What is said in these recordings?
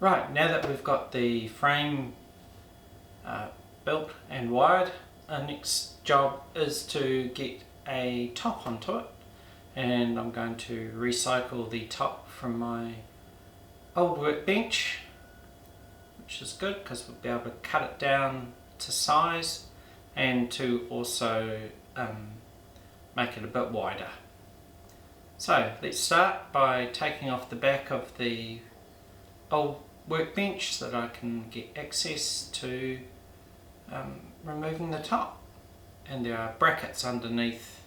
Right, now that we've got the frame built and wired, our next job is to get a top onto it, and I'm going to recycle the top from my old workbench, which is good because we'll be able to cut it down to size and to also make it a bit wider. So let's start by taking off the back of the old workbench so that I can get access to removing the top. And there are brackets underneath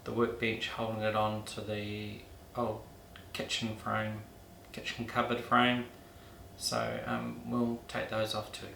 the workbench holding it on to the old kitchen cupboard frame, so we'll take those off too.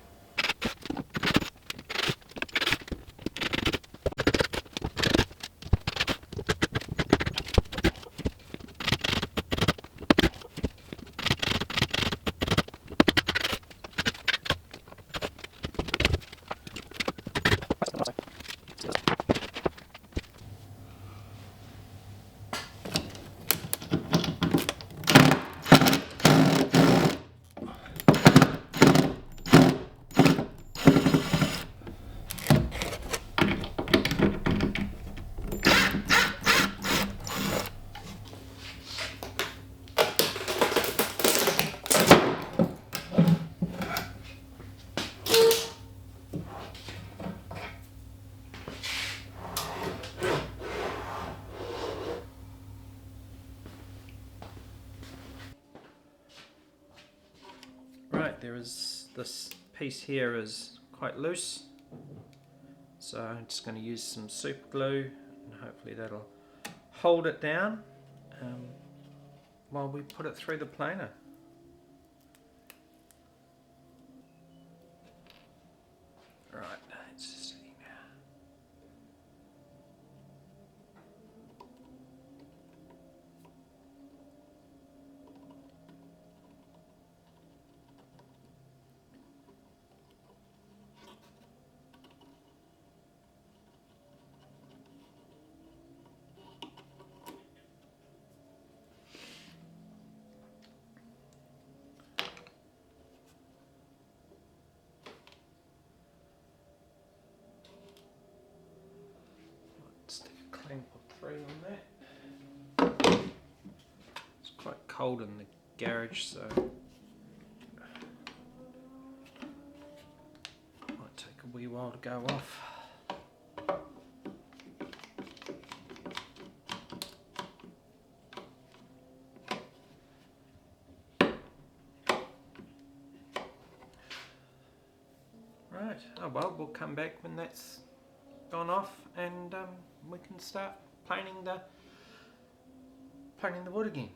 Right, this piece here is quite loose, so I'm just going to use some super glue and hopefully that'll hold it down while we put it through the planer. Right, let's see now. Stick a clamp or 3 on that. It's quite cold in the garage, so might take a wee while to go off. Right, oh well, we'll come back when that's gone off and we can start planing the wood again.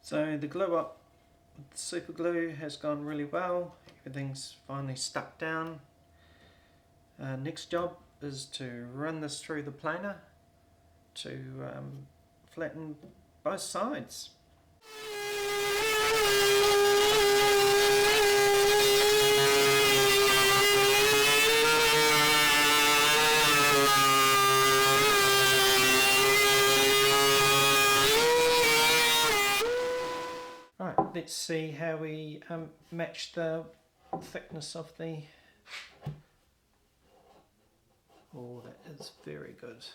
So the glue up with the super glue has gone really well. Everything's finally stuck down. Next job is to run this through the planer to flatten both sides. Right, let's see how we match the thickness of the... Oh, that is very good.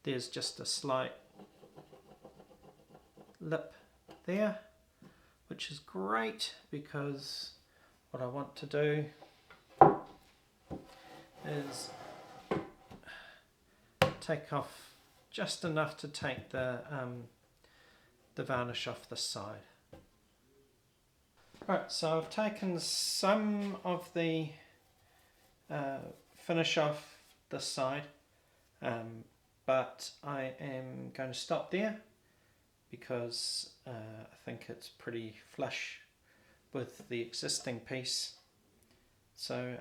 There's just a slight lip there, which is great because what I want to do is take off just enough to take the varnish off the side. Right, so I've taken some of the finish off this side, but I am going to stop there because I think it's pretty flush with the existing piece. So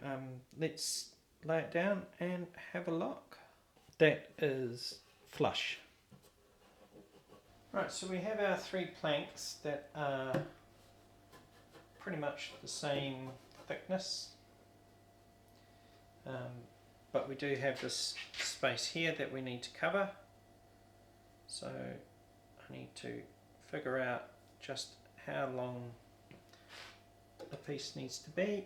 let's lay it down and have a look. That is flush. Right, so we have our 3 planks that are pretty much the same thickness, but we do have this space here that we need to cover, so I need to figure out just how long the piece needs to be.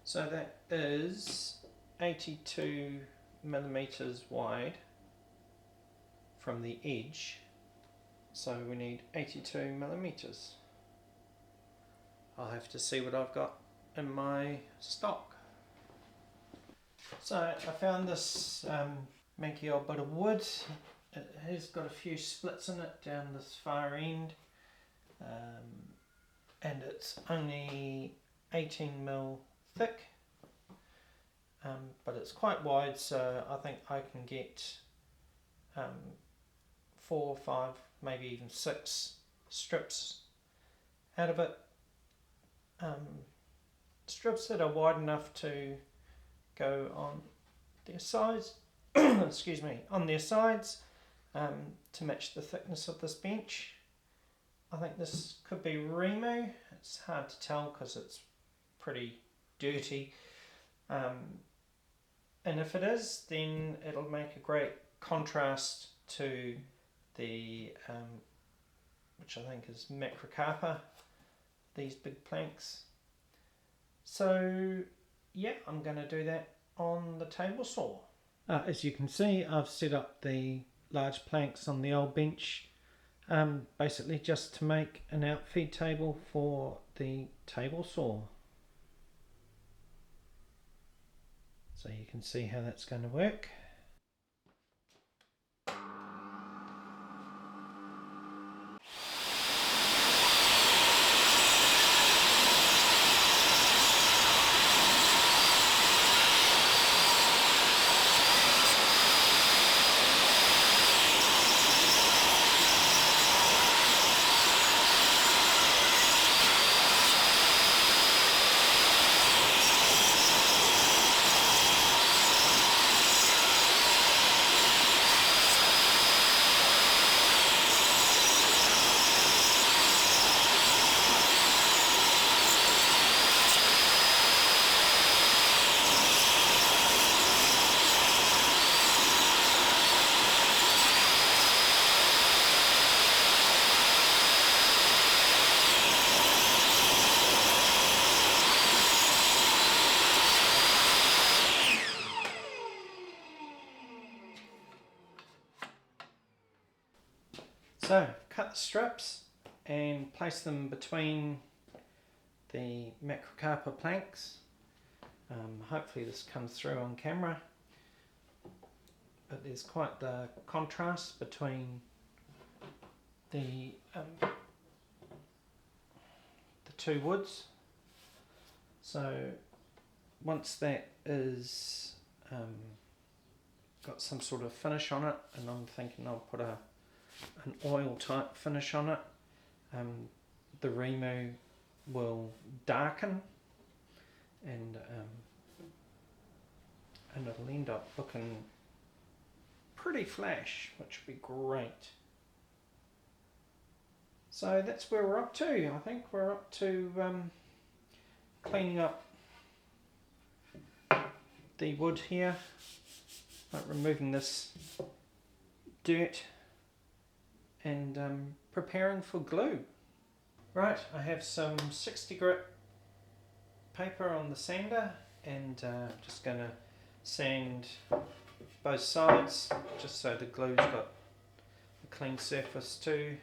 So that is 82 millimeters wide from the edge, so we need 82 millimeters. I'll have to see what I've got in my stock. So I found this manky old bit of wood. It has got a few splits in it down this far end, and it's only 18mm thick, but it's quite wide, so I think I can get 4, 5, maybe even 6 strips out of it. Strips that are wide enough to go on their sides, excuse me, on their sides, to match the thickness of this bench. I think this could be Remu. It's hard to tell because it's pretty dirty, and if it is, then it'll make a great contrast to the which I think is macrocarpa, these big planks. So yeah, I'm going to do that on the table saw. As you can see, I've set up the large planks on the old bench, basically just to make an outfeed table for the table saw. So you can see how that's going to work. So cut the strips and place them between the macrocarpa planks. Hopefully this comes through on camera, but there's quite the contrast between the two woods. So once that is got some sort of finish on it, and I'm thinking I'll put an oil type finish on it, the Remu will darken, and it'll end up looking pretty flash, which would be great. So that's where we're up to. I think we're up to cleaning up the wood here, like removing this dirt and preparing for glue. Right, I have some 60 grit paper on the sander, and I'm just going to sand both sides just so the glue's got a clean surface to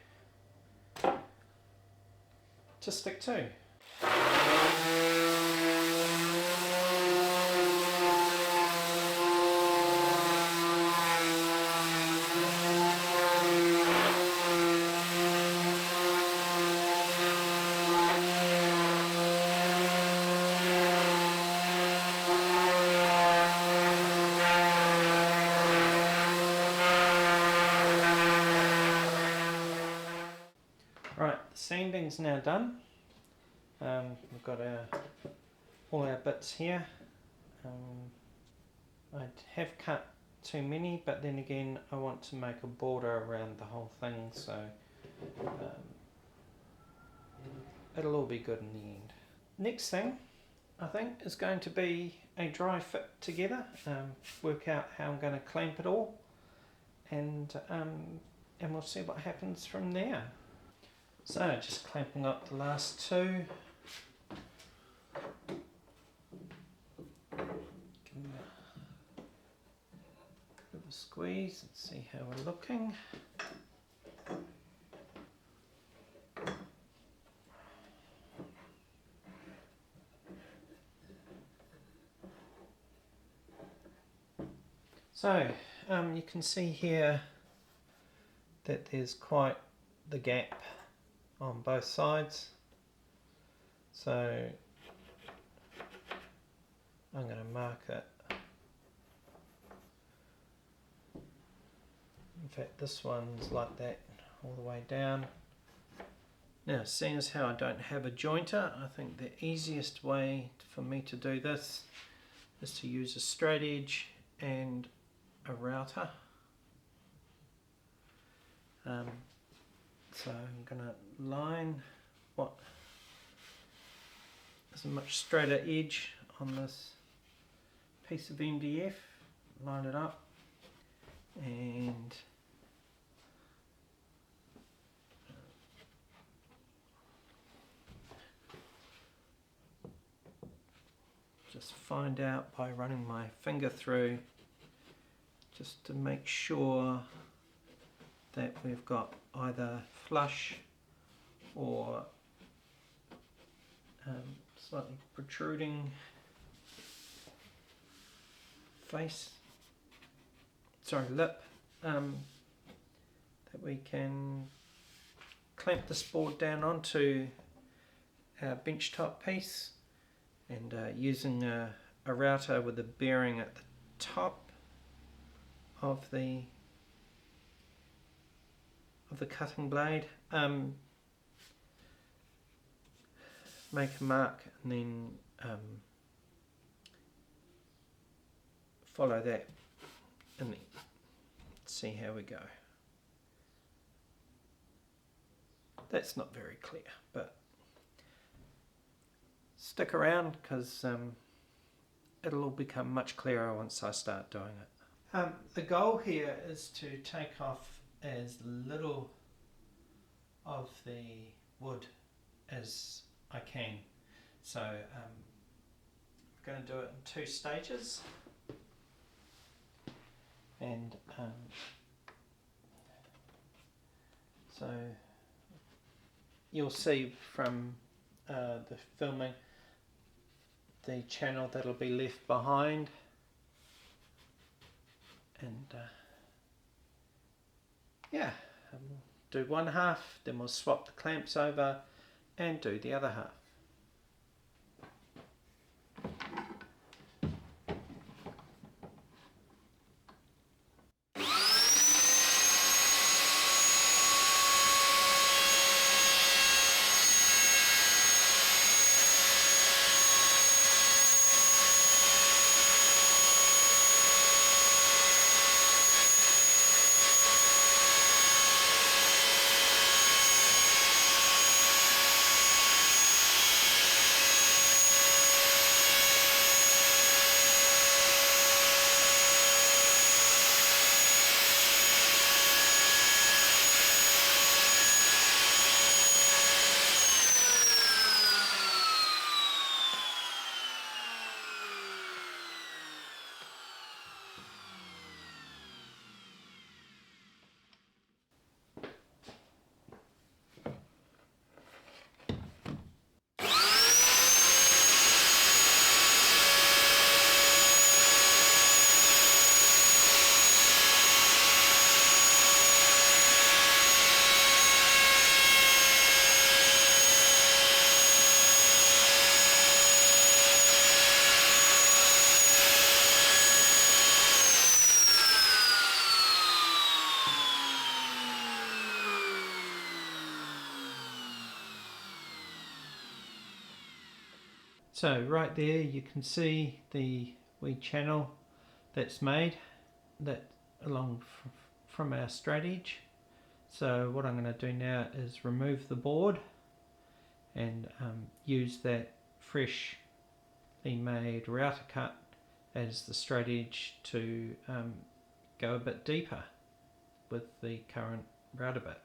stick to. Right, the sanding's now done. We've got all our bits here. I have cut too many, but then again I want to make a border around the whole thing, so it'll all be good in the end. Next thing I think is going to be a dry fit together, work out how I'm going to clamp it all, and we'll see what happens from there. So just clamping up the last two. Give them a bit of a squeeze and see how we're looking. So you can see here that there's quite the gap on both sides, so I'm going to mark it. In fact, this one's like that all the way down. Now, seeing as how I don't have a jointer, I think the easiest way for me to do this is to use a straight edge and a router. So I'm going to line what is a much straighter edge on this piece of MDF, line it up, and just find out by running my finger through, just to make sure that we've got either flush or slightly protruding lip, that we can clamp this board down onto our bench top piece, and using a router with a bearing at the top of the cutting blade, make a mark and then follow that and then see how we go. That's not very clear, but stick around because it'll all become much clearer once I start doing it. The goal here is to take off as little of the wood as I can. So I'm going to do it in 2 stages, and so you'll see from the filming the channel that'll be left behind, and yeah, we'll do one half, then we'll swap the clamps over and do the other half. So right there you can see the wee channel that's made that along from our straight edge. So what I'm going to do now is remove the board and use that freshly made router cut as the straight edge to go a bit deeper. with the current router bit.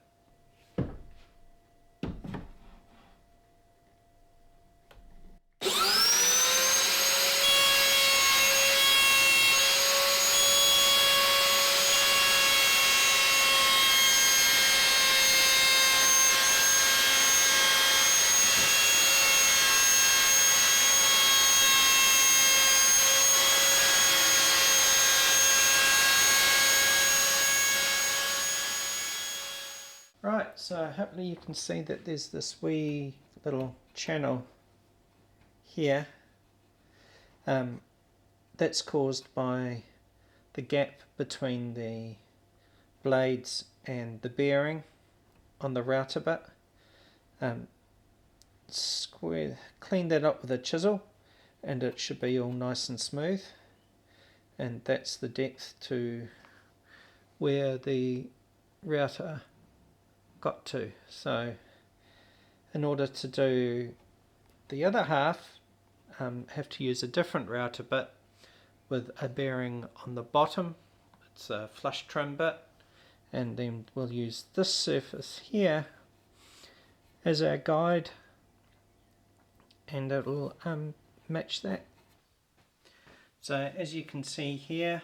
Right, so hopefully you can see that there's this wee little channel here that's caused by the gap between the blades and the bearing on the router bit. Clean that up with a chisel and it should be all nice and smooth, and that's the depth to where the router got to. So in order to do the other half, have to use a different router bit with a bearing on the bottom. It's a flush trim bit, and then we'll use this surface here as our guide, and it'll match that. So as you can see here,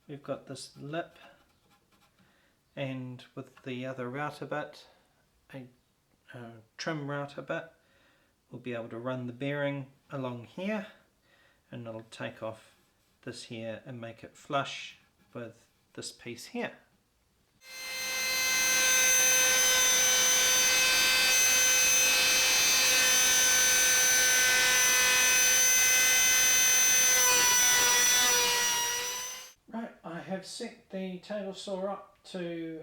we've got this lip, and with the other router bit, a trim router bit, we'll be able to run the bearing along here, and it'll take off this here and make it flush with this piece here. Right, I have set the table saw up to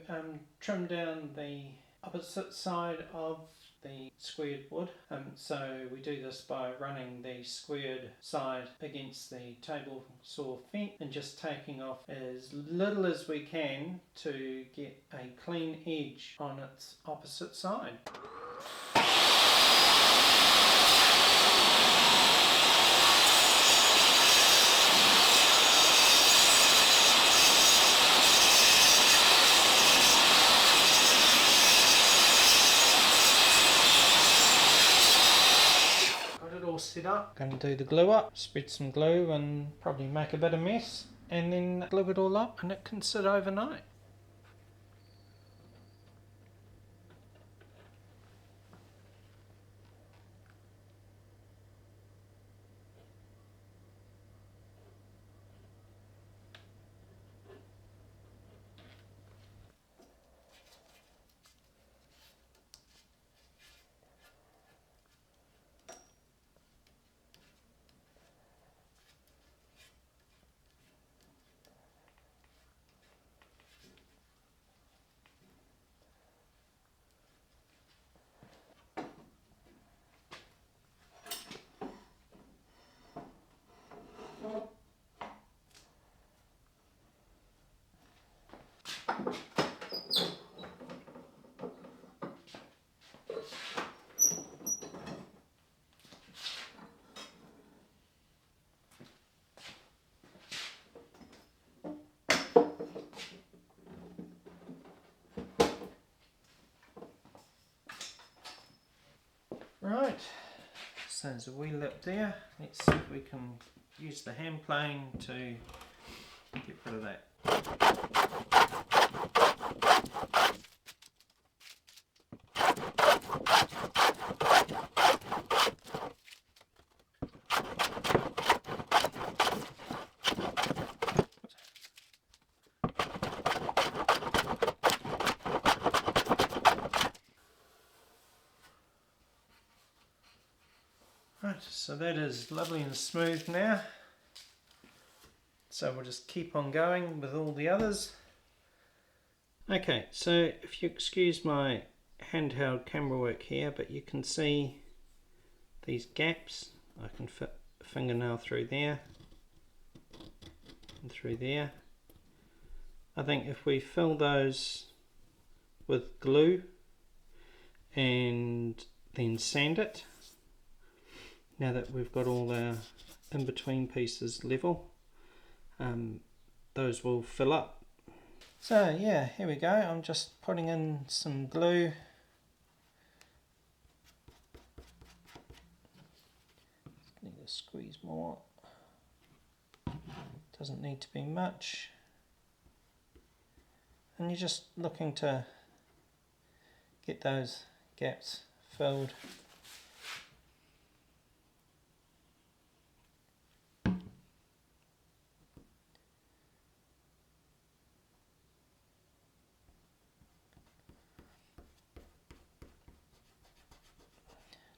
trim down the opposite side of the squared wood. So we do this by running the squared side against the table saw fence and just taking off as little as we can to get a clean edge on its opposite side. Set up. Going to do the glue up, spread some glue and probably make a bit of mess, and then glue it all up, and it can sit overnight. Right, so there's a wee lip there. Let's see if we can use the hand plane to get rid of that. Right, so that is lovely and smooth now. So we'll just keep on going with all the others. Okay, so if you excuse my handheld camera work here, but you can see these gaps. I can fit a fingernail through there and through there. I think if we fill those with glue and then sand it, now that we've got all our in-between pieces level, those will fill up So yeah, here we go. I'm just putting in some glue. Need to squeeze more. Doesn't need to be much. And you're just looking to get those gaps filled.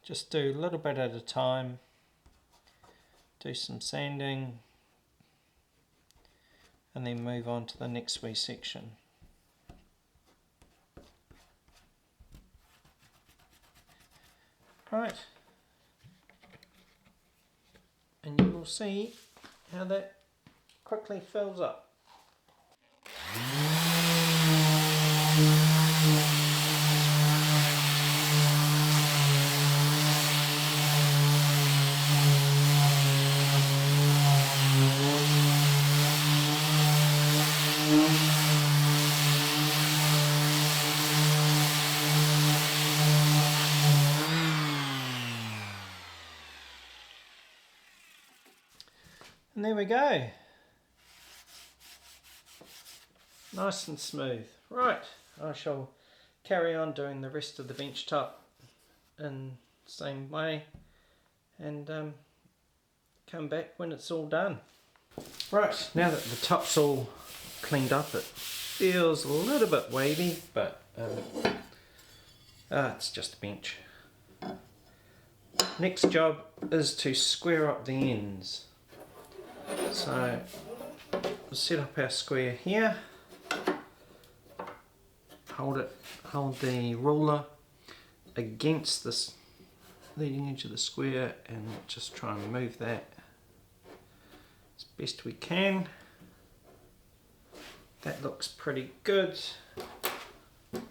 Just do a little bit at a time. Do some sanding and then move on to the next wee section. Right, and you will see how that quickly fills up. And there we go. Nice and smooth. Right, I shall carry on doing the rest of the bench top in the same way and come back when it's all done. Right, now that the top's all cleaned up, it feels a little bit wavy, but it's just a bench. Next job is to square up the ends. So we'll set up our square here, hold the ruler against this leading edge of the square and just try and move that as best we can. That looks pretty good. We'll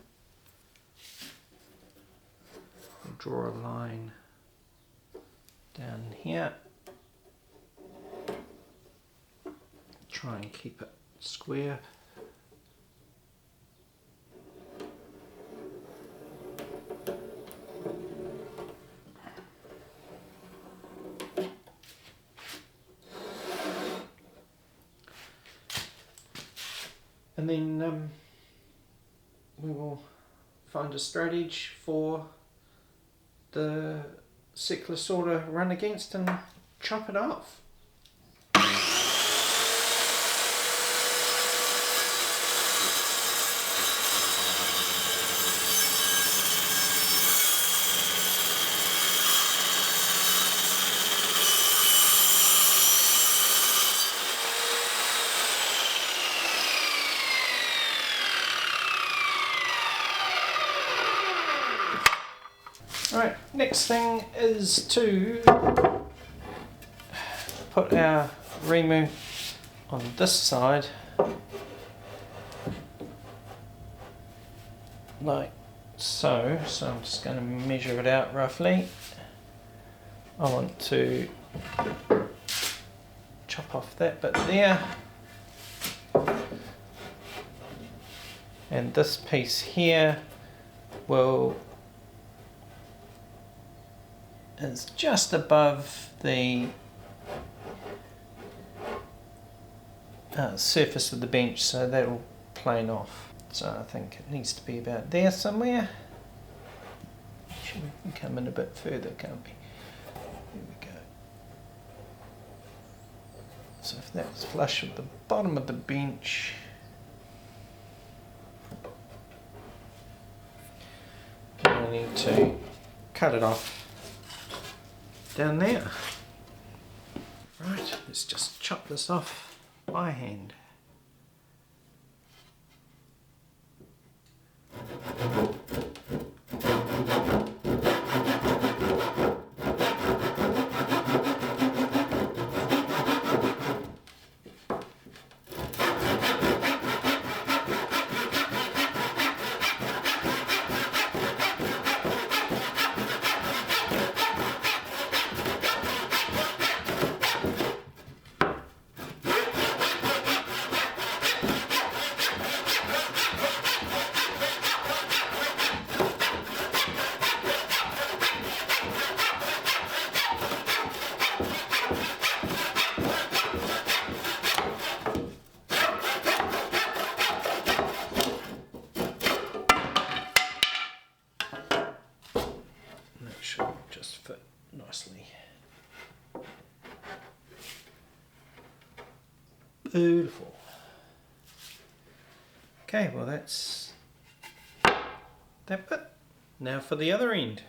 draw a line down here. Try and keep it square. And then we will find a straight edge for the circular saw to run against and chop it off. Right, next thing is to put our remu on this side, like so. So I'm just going to measure it out roughly. I want to chop off that bit there, and this piece here is just above the surface of the bench, so that'll plane off. So I think it needs to be about there somewhere. Actually, we can come in a bit further, can't we? There we go. So if that's flush with the bottom of the bench, I need to cut it off down there. Right, let's just chop this off by hand. Beautiful. Okay, well that's that bit. Now for the other end.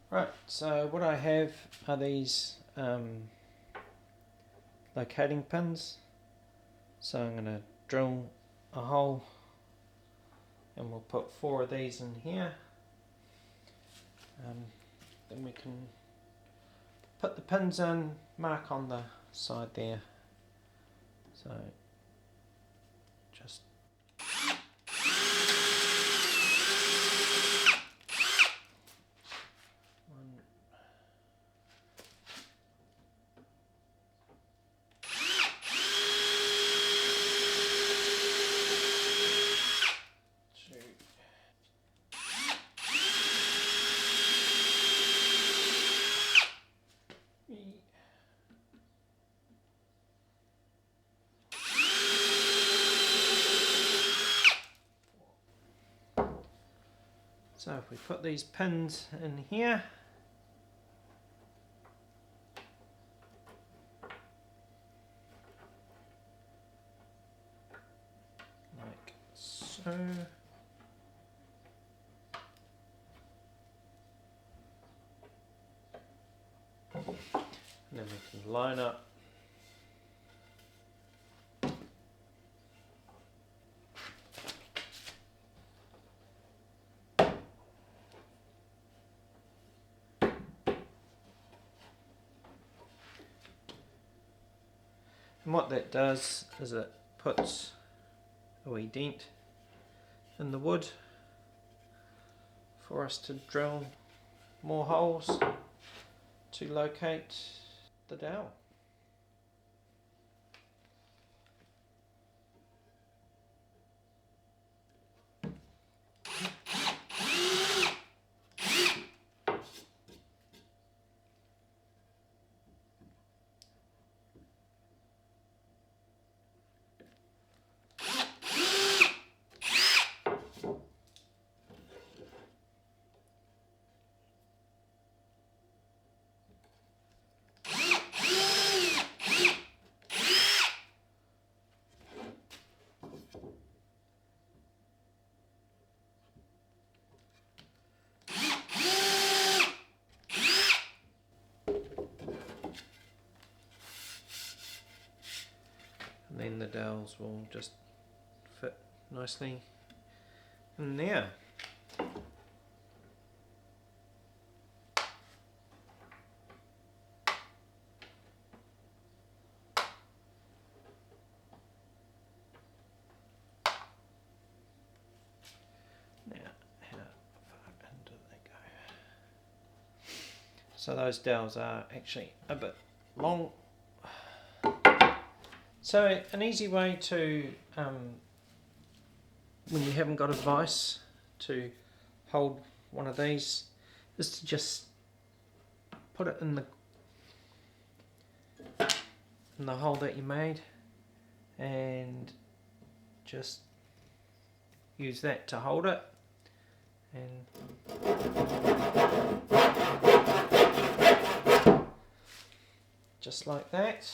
Right, so what I have are these locating pins. So I'm going to drill a hole and we'll put 4 of these in here. Then we can put the pins in, mark on the side there. So just one, two. So if we put these pins in here, like so, and then we can line up and what that does is it puts a wee dent in the wood for us to drill more holes to locate the dowel. And then the dowels will just fit nicely in there. Now, how far in do they go? So those dowels are actually a bit long. So an easy way to, when you haven't got a vise to hold one of these, is to just put it in the hole that you made and just use that to hold it, and just like that.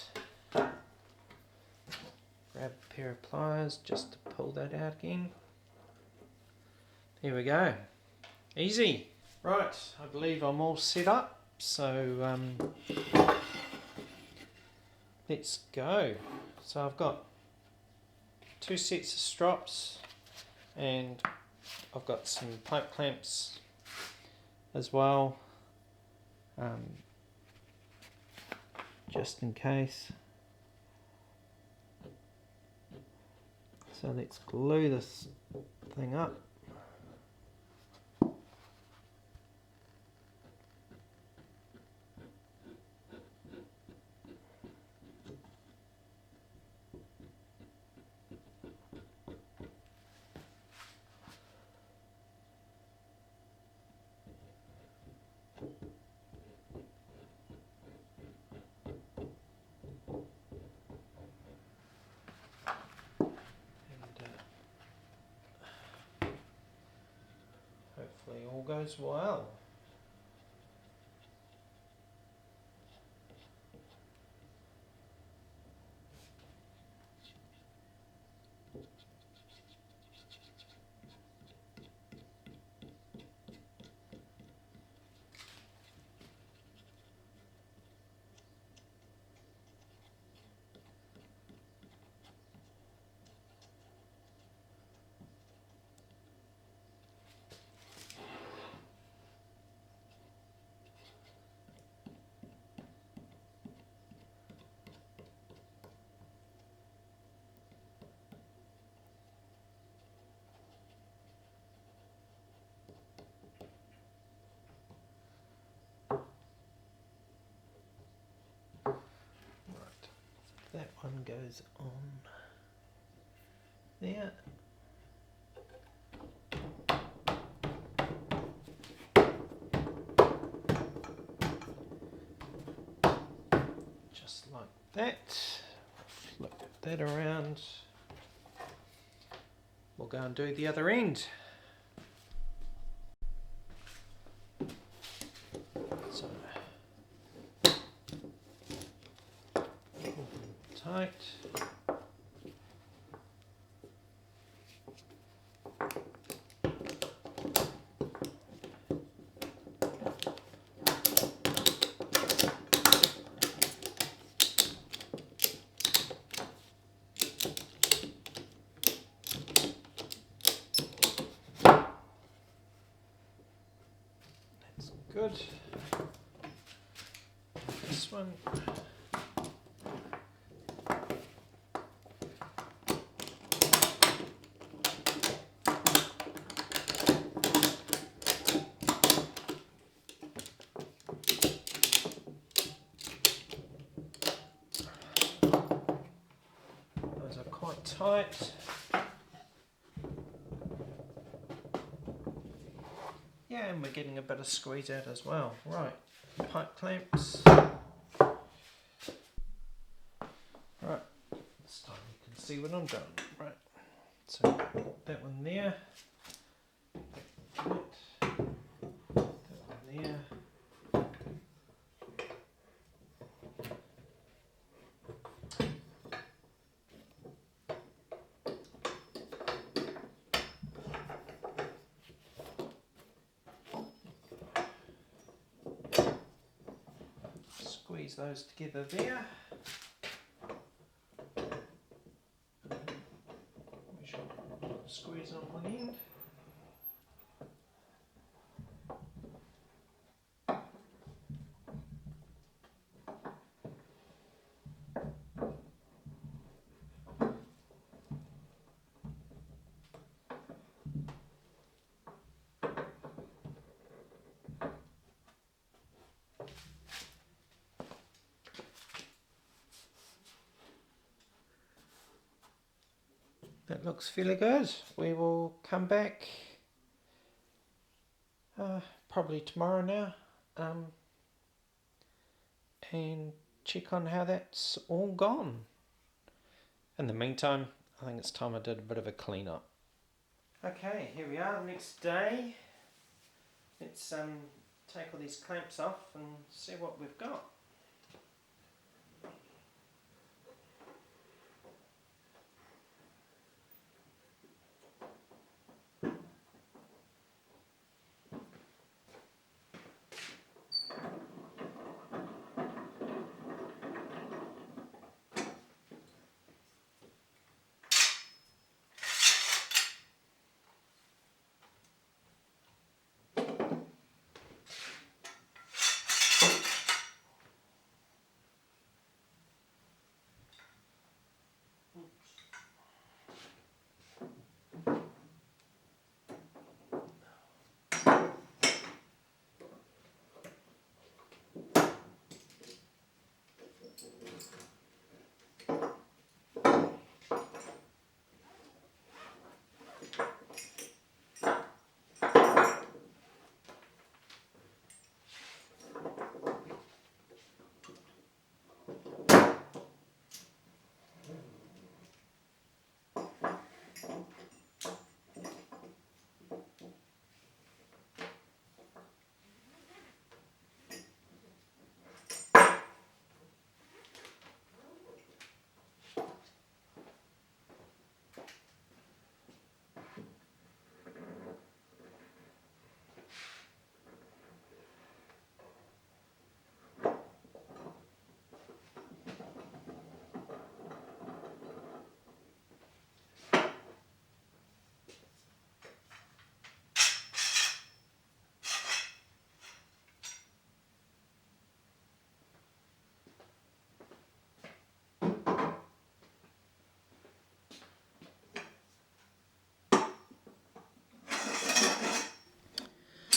Grab a pair of pliers just to pull that out again. There we go. Easy. Right, I believe I'm all set up, so let's go. So I've got 2 sets of strops and I've got some pipe clamps as well, just in case. So let's glue this thing up. Hopefully all goes well. one goes on there. Just like that. Flip that around. We'll go and do the other end. So, tight. That's good. This one. Those are quite tight. Yeah, and we're getting a bit of squeeze out as well. Right, pipe clamps. Right, this time you can see what I'm doing. Right, so that one there. That one there. Squeeze those together there. We should squeeze on one end. That looks fairly good. We will come back probably tomorrow now and check on how that's all gone. In the meantime, I think it's time I did a bit of a clean up. Okay, here we are, next day. Let's take all these clamps off and see what we've got.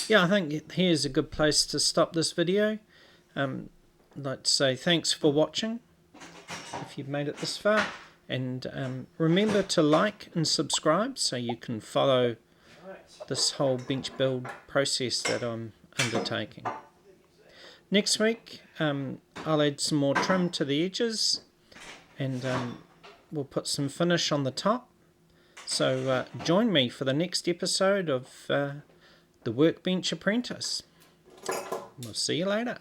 Yeah, I think here's a good place to stop this video. I'd like to say thanks for watching. if you've made it this far. And remember to like and subscribe so you can follow this whole bench build process that I'm undertaking. Next week I'll add some more trim to the edges, and we'll put some finish on the top. So join me for the next episode of The Workbench Apprentice. We'll see you later.